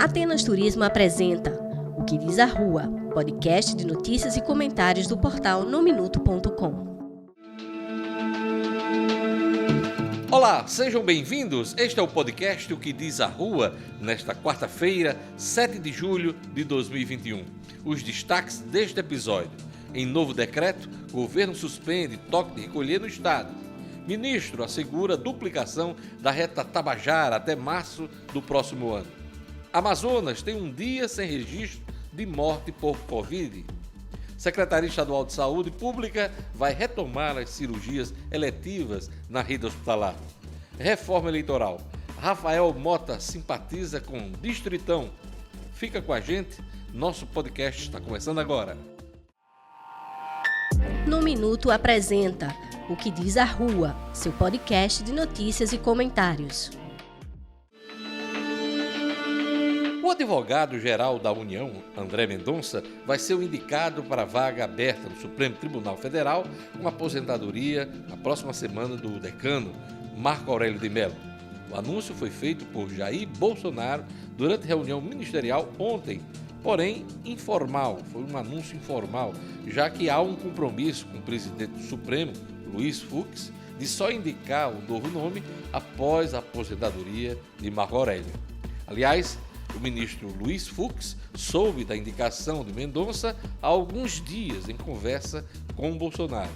Atenas Turismo apresenta O que diz a Rua, podcast de notícias e comentários do portal nominuto.com. Olá, sejam bem-vindos. Este é o podcast O que diz a Rua, nesta quarta-feira, 7 de julho de 2021. Os destaques deste episódio. Em novo decreto, governo suspende toque de recolher no estado. Ministro assegura duplicação da reta Tabajara até março do próximo ano. Amazonas tem um dia sem registro de morte por Covid. Secretaria Estadual de Saúde Pública vai retomar as cirurgias eletivas na rede hospitalar. Reforma eleitoral. Rafael Mota simpatiza com Distritão. Fica com a gente, nosso podcast está começando agora. No Minuto apresenta O que diz a Rua, seu podcast de notícias e comentários. O advogado-geral da União, André Mendonça, vai ser o indicado para a vaga aberta no Supremo Tribunal Federal com aposentadoria na próxima semana do decano, Marco Aurélio de Mello. O anúncio foi feito por Jair Bolsonaro durante reunião ministerial ontem, porém informal, foi um anúncio informal, já que há um compromisso com o presidente do Supremo, Luiz Fux, de só indicar o novo nome após a aposentadoria de Marco Aurélio. Aliás, o ministro Luiz Fux soube da indicação de Mendonça há alguns dias em conversa com Bolsonaro.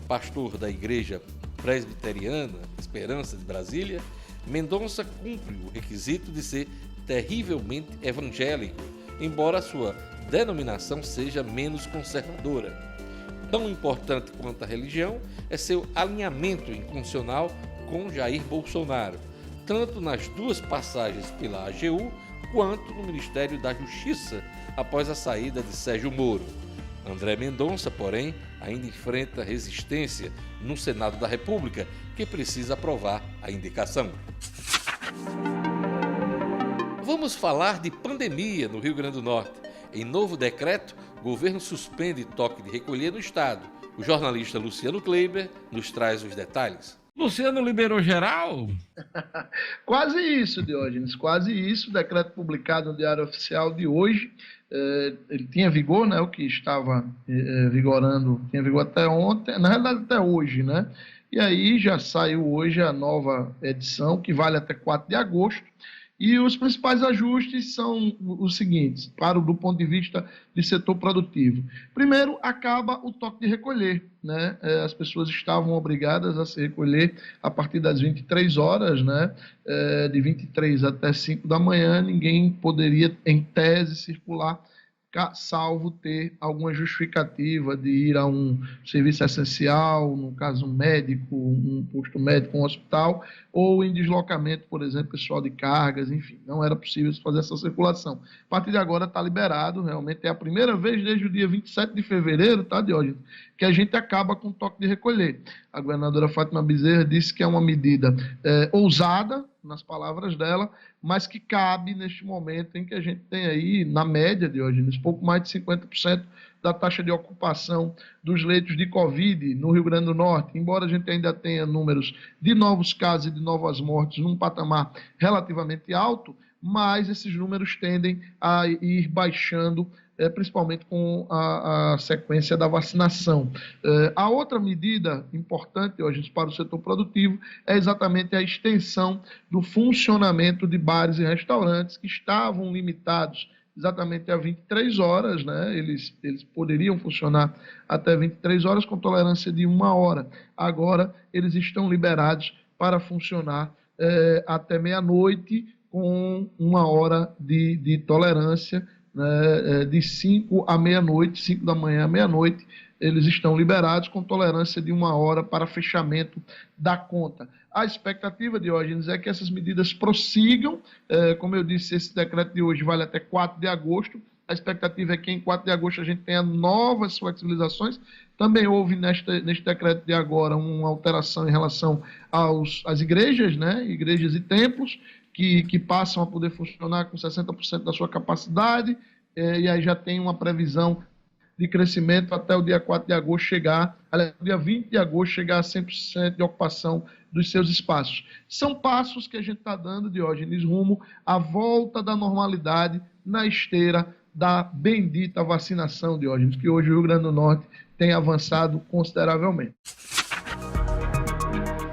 Pastor da Igreja Presbiteriana Esperança de Brasília, Mendonça cumpre o requisito de ser terrivelmente evangélico, embora sua denominação seja menos conservadora. Tão importante quanto a religião é seu alinhamento incondicional com Jair Bolsonaro, tanto nas duas passagens pela AGU quanto no Ministério da Justiça, após a saída de Sérgio Moro. André Mendonça, porém, ainda enfrenta resistência no Senado da República, que precisa aprovar a indicação. Vamos falar de pandemia no Rio Grande do Norte. Em novo decreto, o governo suspende toque de recolher no estado. O jornalista Luciano Kleiber nos traz os detalhes. Luciano liberou geral? Quase isso, Diógenes, quase isso. O decreto publicado no Diário Oficial de hoje, ele tinha vigor, né? O que estava vigorando tinha vigor até ontem, na realidade até hoje, né? E aí já saiu hoje a nova edição, que vale até 4 de agosto. E os principais ajustes são os seguintes, do ponto de vista de setor produtivo. Primeiro, acaba o toque de recolher, né? As pessoas estavam obrigadas a se recolher a partir das 23 horas, né? De 23 até 5 da manhã, ninguém poderia, em tese, circular, salvo ter alguma justificativa de ir a um serviço essencial, no caso um médico, um posto médico, um hospital, ou em deslocamento, por exemplo, pessoal de cargas, enfim, não era possível fazer essa circulação. A partir de agora está liberado, realmente é a primeira vez desde o dia 27 de fevereiro, tá, Diógenes, que a gente acaba com o toque de recolher. A governadora Fátima Bezerra disse que é uma medida ousada, nas palavras dela, mas que cabe neste momento em que a gente tem aí, na média, Diógenes, pouco mais de 50% da taxa de ocupação dos leitos de Covid no Rio Grande do Norte, embora a gente ainda tenha números de novos casos e de novas mortes num patamar relativamente alto, mas esses números tendem a ir baixando, principalmente com a sequência da vacinação. A outra medida importante hoje para o setor produtivo é exatamente a extensão do funcionamento de bares e restaurantes que estavam limitados exatamente a 23 horas, né? Eles poderiam funcionar até 23 horas com tolerância de 1 hora. Agora eles estão liberados para funcionar até meia-noite com 1 hora de tolerância, né, de 5 à meia-noite, 5 da manhã à meia-noite, eles estão liberados com tolerância de 1 hora para fechamento da conta. A expectativa, Diógenes, é que essas medidas prossigam, como eu disse, esse decreto de hoje vale até 4 de agosto, a expectativa é que em 4 de agosto a gente tenha novas flexibilizações. Também houve neste decreto de agora uma alteração em relação às igrejas, né, igrejas e templos, que passam a poder funcionar com 60% da sua capacidade, e aí já tem uma previsão de crescimento até o dia 4 de agosto chegar, aliás, dia 20 de agosto chegar a 100% de ocupação dos seus espaços. São passos que a gente está dando, Diógenes, rumo à volta da normalidade na esteira da bendita vacinação, Diógenes, que hoje o Rio Grande do Norte tem avançado consideravelmente.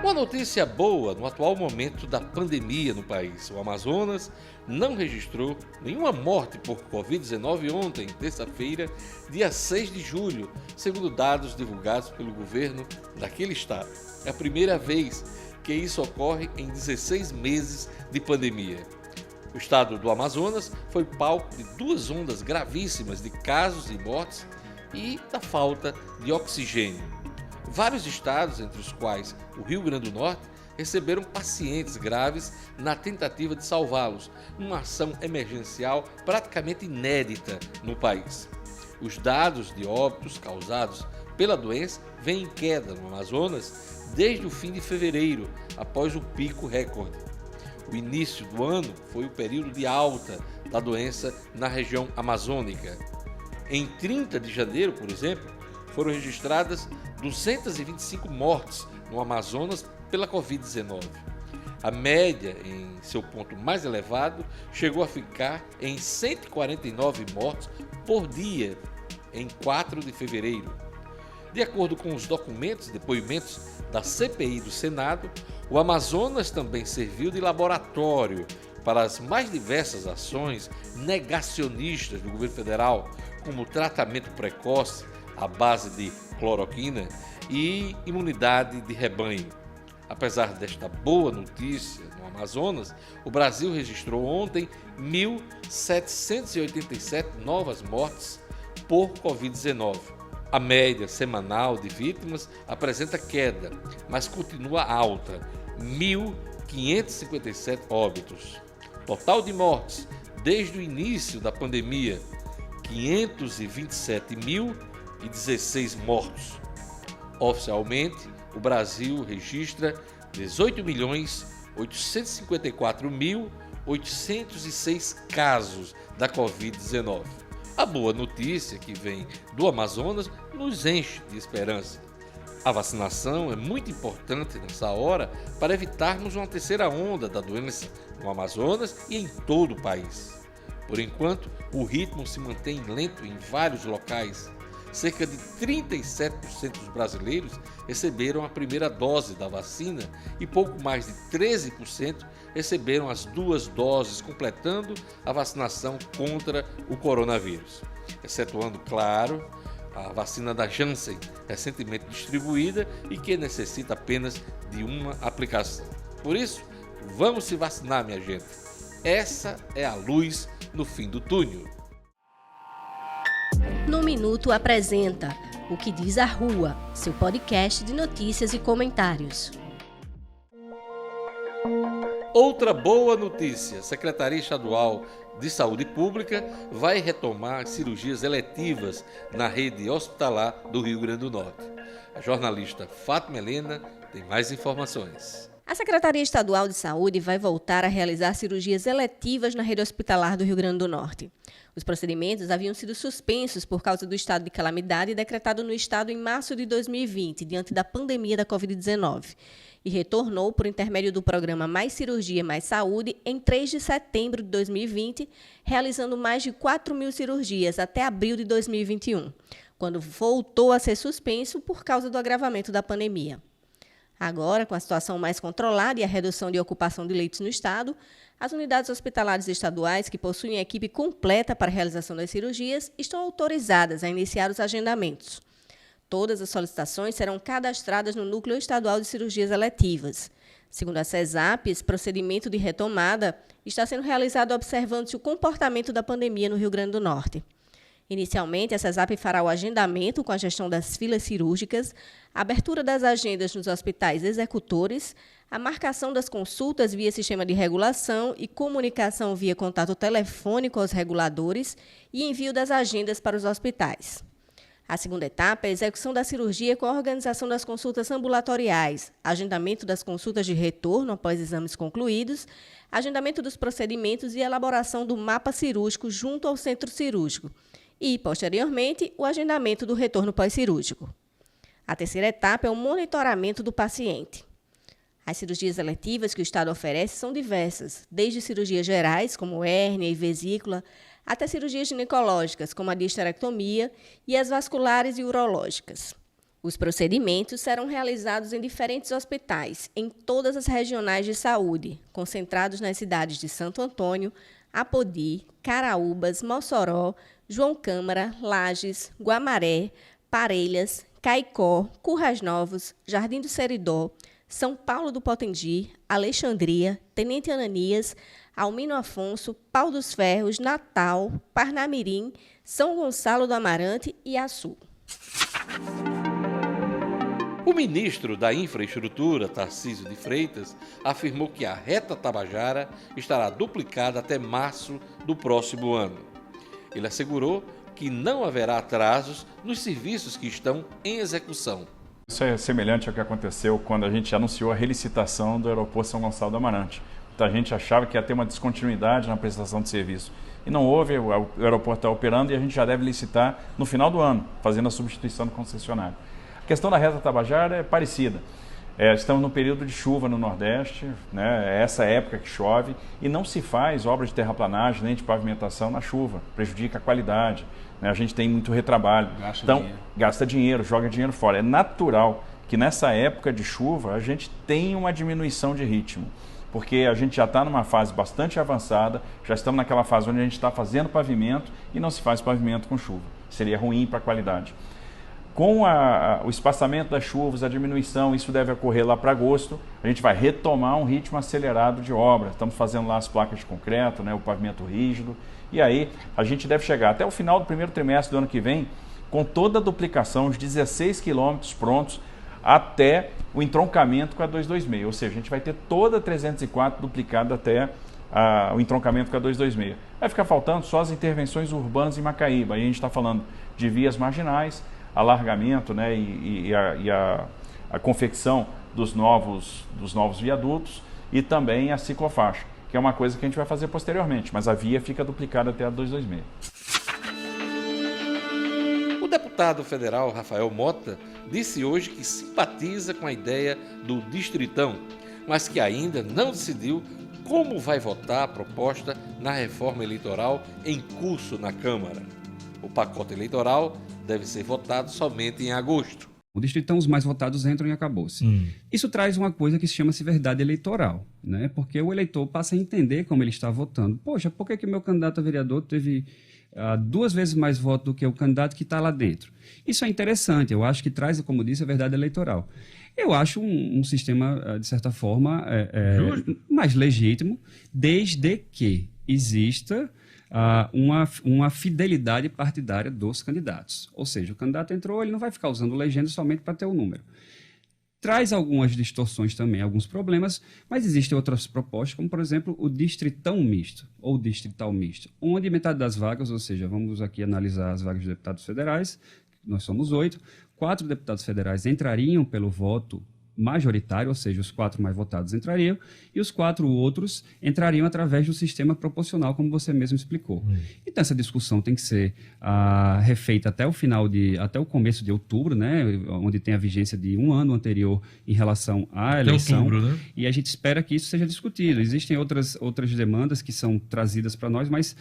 Uma notícia boa no atual momento da pandemia no país. O Amazonas não registrou nenhuma morte por Covid-19 ontem, terça-feira, dia 6 de julho, segundo dados divulgados pelo governo daquele estado. É a primeira vez que isso ocorre em 16 meses de pandemia. O estado do Amazonas foi palco de duas ondas gravíssimas de casos e mortes e da falta de oxigênio. Vários estados, entre os quais o Rio Grande do Norte, receberam pacientes graves na tentativa de salvá-los, numa ação emergencial praticamente inédita no país. Os dados de óbitos causados pela doença vêm em queda no Amazonas desde o fim de fevereiro, após o pico recorde. O início do ano foi o período de alta da doença na região amazônica. Em 30 de janeiro, por exemplo, foram registradas 225 mortes no Amazonas pela Covid-19. A média, em seu ponto mais elevado, chegou a ficar em 149 mortes por dia em 4 de fevereiro. De acordo com os documentos e depoimentos da CPI do Senado, o Amazonas também serviu de laboratório para as mais diversas ações negacionistas do governo federal, como tratamento precoce à base de cloroquina e imunidade de rebanho. Apesar desta boa notícia no Amazonas, o Brasil registrou ontem 1.787 novas mortes por Covid-19. A média semanal de vítimas apresenta queda, mas continua alta, 1.557 óbitos. Total de mortes desde o início da pandemia, 527.016 mortos. Oficialmente, o Brasil registra 18.854.806 casos da Covid-19. A boa notícia que vem do Amazonas nos enche de esperança. A vacinação é muito importante nessa hora para evitarmos uma terceira onda da doença no Amazonas e em todo o país. Por enquanto, o ritmo se mantém lento em vários locais. Cerca de 37% dos brasileiros receberam a primeira dose da vacina e pouco mais de 13% receberam as 2 doses, completando a vacinação contra o coronavírus. Excetuando, claro, a vacina da Janssen, recentemente distribuída e que necessita apenas de uma aplicação. Por isso, vamos se vacinar, minha gente. Essa é a luz no fim do túnel. No Minuto apresenta O que diz a Rua, seu podcast de notícias e comentários. Outra boa notícia: a Secretaria Estadual de Saúde Pública vai retomar cirurgias eletivas na rede hospitalar do Rio Grande do Norte. A jornalista Fátima Helena tem mais informações. A Secretaria Estadual de Saúde vai voltar a realizar cirurgias eletivas na rede hospitalar do Rio Grande do Norte. Os procedimentos haviam sido suspensos por causa do estado de calamidade decretado no estado em março de 2020, diante da pandemia da Covid-19, e retornou por intermédio do programa Mais Cirurgia, Mais Saúde em 3 de setembro de 2020, realizando mais de 4.000 cirurgias até abril de 2021, quando voltou a ser suspenso por causa do agravamento da pandemia. Agora, com a situação mais controlada e a redução de ocupação de leitos no estado, as unidades hospitalares estaduais, que possuem equipe completa para a realização das cirurgias, estão autorizadas a iniciar os agendamentos. Todas as solicitações serão cadastradas no Núcleo Estadual de Cirurgias Eletivas. Segundo a CESAP, esse procedimento de retomada está sendo realizado observando-se o comportamento da pandemia no Rio Grande do Norte. Inicialmente, a CESAP fará o agendamento com a gestão das filas cirúrgicas, a abertura das agendas nos hospitais executores, a marcação das consultas via sistema de regulação e comunicação via contato telefônico aos reguladores e envio das agendas para os hospitais. A segunda etapa é a execução da cirurgia com a organização das consultas ambulatoriais, agendamento das consultas de retorno após exames concluídos, agendamento dos procedimentos e elaboração do mapa cirúrgico junto ao centro cirúrgico. e, posteriormente, o agendamento do retorno pós-cirúrgico. A terceira etapa é o monitoramento do paciente. As cirurgias eletivas que o Estado oferece são diversas, desde cirurgias gerais, como hérnia e vesícula, até cirurgias ginecológicas, como a de histerectomia, e as vasculares e urológicas. Os procedimentos serão realizados em diferentes hospitais, em todas as regionais de saúde, concentrados nas cidades de Santo Antônio, Apodi, Caraúbas, Mossoró, João Câmara, Lages, Guamaré, Parelhas, Caicó, Currais Novos, Jardim do Seridó, São Paulo do Potengi, Alexandria, Tenente Ananias, Almino Afonso, Pau dos Ferros, Natal, Parnamirim, São Gonçalo do Amarante e Açu. O ministro da Infraestrutura, Tarcísio de Freitas, afirmou que a reta Tabajara estará duplicada até março do próximo ano. Ele assegurou que não haverá atrasos nos serviços que estão em execução. Isso é semelhante ao que aconteceu quando a gente anunciou a relicitação do aeroporto São Gonçalo do Amarante. Então, a gente achava que ia ter uma descontinuidade na prestação de serviço. E não houve, o aeroporto está operando e a gente já deve licitar no final do ano, fazendo a substituição do concessionário. A questão da reta Tabajara é parecida. Estamos no período de chuva no Nordeste, né? É essa época que chove, e não se faz obra de terraplanagem nem de pavimentação na chuva, prejudica a qualidade, né? A gente tem muito retrabalho, gasta dinheiro, joga dinheiro fora. É natural que nessa época de chuva a gente tenha uma diminuição de ritmo, porque a gente já está numa fase bastante avançada, já estamos naquela fase onde a gente está fazendo pavimento e não se faz pavimento com chuva. Seria ruim para a qualidade. Com o espaçamento das chuvas, a diminuição, isso deve ocorrer lá para agosto, a gente vai retomar um ritmo acelerado de obra. Estamos fazendo lá as placas de concreto, né, o pavimento rígido, e aí a gente deve chegar até o final do primeiro trimestre do ano que vem com toda a duplicação, os 16 quilômetros prontos, até o entroncamento com a 226, ou seja, a gente vai ter toda a 304 duplicada até o entroncamento com a 226. Vai ficar faltando só as intervenções urbanas em Macaíba, aí a gente está falando de vias marginais, alargamento, né, e a confecção dos novos viadutos e também a ciclofaixa, que é uma coisa que a gente vai fazer posteriormente, mas a via fica duplicada até a 226. O deputado federal Rafael Mota disse hoje que simpatiza com a ideia do Distritão, mas que ainda não decidiu como vai votar a proposta na reforma eleitoral em curso na Câmara. O pacote eleitoral deve ser votado somente em agosto. O Distritão, os mais votados entram e acabou-se. Isso traz uma coisa que se chama-se verdade eleitoral, né? Porque o eleitor passa a entender como ele está votando. Poxa, por que meu candidato a vereador teve 2 vezes mais voto do que o candidato que está lá dentro? Isso é interessante, eu acho que traz, como disse, a verdade eleitoral. Eu acho um sistema, de certa forma, mais legítimo, desde que exista uma fidelidade partidária dos candidatos. Ou seja, o candidato entrou, ele não vai ficar usando legenda somente para ter o número. Traz algumas distorções também, alguns problemas, mas existem outras propostas, como, por exemplo, o distritão misto, ou distrital misto, onde metade das vagas, ou seja, vamos aqui analisar as vagas de deputados federais, nós somos 8, 4 deputados federais entrariam pelo voto majoritário, ou seja, os 4 mais votados entrariam, e os 4 outros entrariam através do sistema proporcional, como você mesmo explicou. Então, essa discussão tem que ser refeita até o começo de outubro, né, onde tem a vigência de um ano anterior em relação à eleição, outubro, né? E a gente espera que isso seja discutido. Existem outras demandas que são trazidas para nós, mas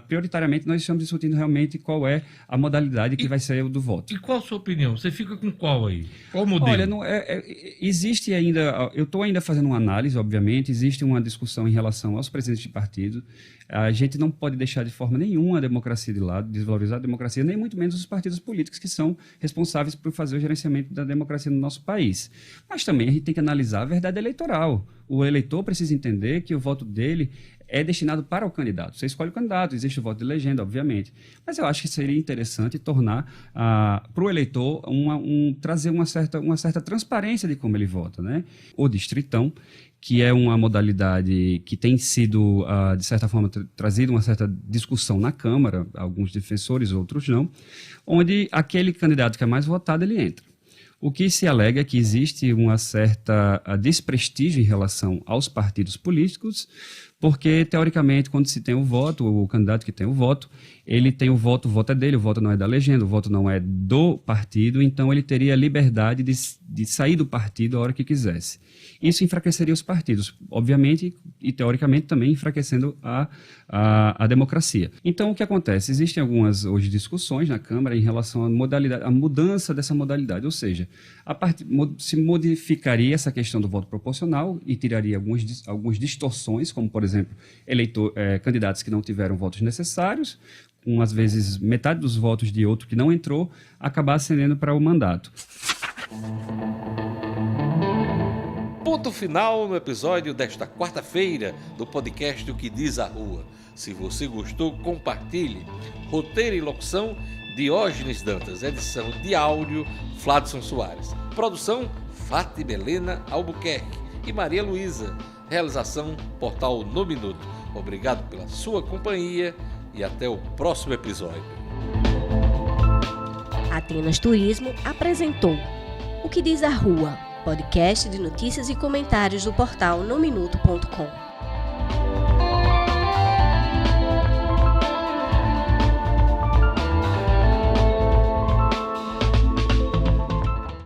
prioritariamente nós estamos discutindo realmente qual é a modalidade que vai ser o do voto. E qual a sua opinião? Você fica com qual aí? Qual modelo? Olha, existe ainda, eu estou ainda fazendo uma análise, obviamente, existe uma discussão em relação aos presidentes de partido. A gente não pode deixar de forma nenhuma a democracia de lado, desvalorizar a democracia, nem muito menos os partidos políticos que são responsáveis por fazer o gerenciamento da democracia no nosso país. Mas também a gente tem que analisar a verdade eleitoral. O eleitor precisa entender que o voto dele é destinado para o candidato. Você escolhe o candidato, existe o voto de legenda, obviamente. Mas eu acho que seria interessante tornar para o eleitor trazer uma certa transparência de como ele vota, né? O distritão, que é uma modalidade que tem sido, de certa forma, trazido uma certa discussão na Câmara, alguns defensores, outros não, onde aquele candidato que é mais votado, ele entra. O que se alega é que existe uma certa desprestígio em relação aos partidos políticos, Porque, teoricamente, quando se tem o voto, o candidato que tem o voto, ele tem o voto é dele, o voto não é da legenda, o voto não é do partido, então ele teria a liberdade de sair do partido a hora que quisesse. Isso enfraqueceria os partidos, obviamente, e teoricamente também enfraquecendo a democracia. Então, o que acontece? Existem algumas hoje discussões na Câmara em relação à mudança dessa modalidade, ou seja, se modificaria essa questão do voto proporcional e tiraria algumas distorções, como, por exemplo, candidatos que não tiveram votos necessários, com, às vezes, metade dos votos de outro que não entrou, acabar ascendendo para o mandato. Ponto final no episódio desta quarta-feira do podcast O Que Diz a Rua. Se você gostou, compartilhe. Roteiro e locução, Diógenes Dantas. Edição de áudio, Fladson Soares. Produção, Fátima Helena Albuquerque e Maria Luísa. Realização, Portal No Minuto. Obrigado pela sua companhia e até o próximo episódio. Atenas Turismo apresentou O Que Diz a Rua, podcast de notícias e comentários do portal nominuto.com.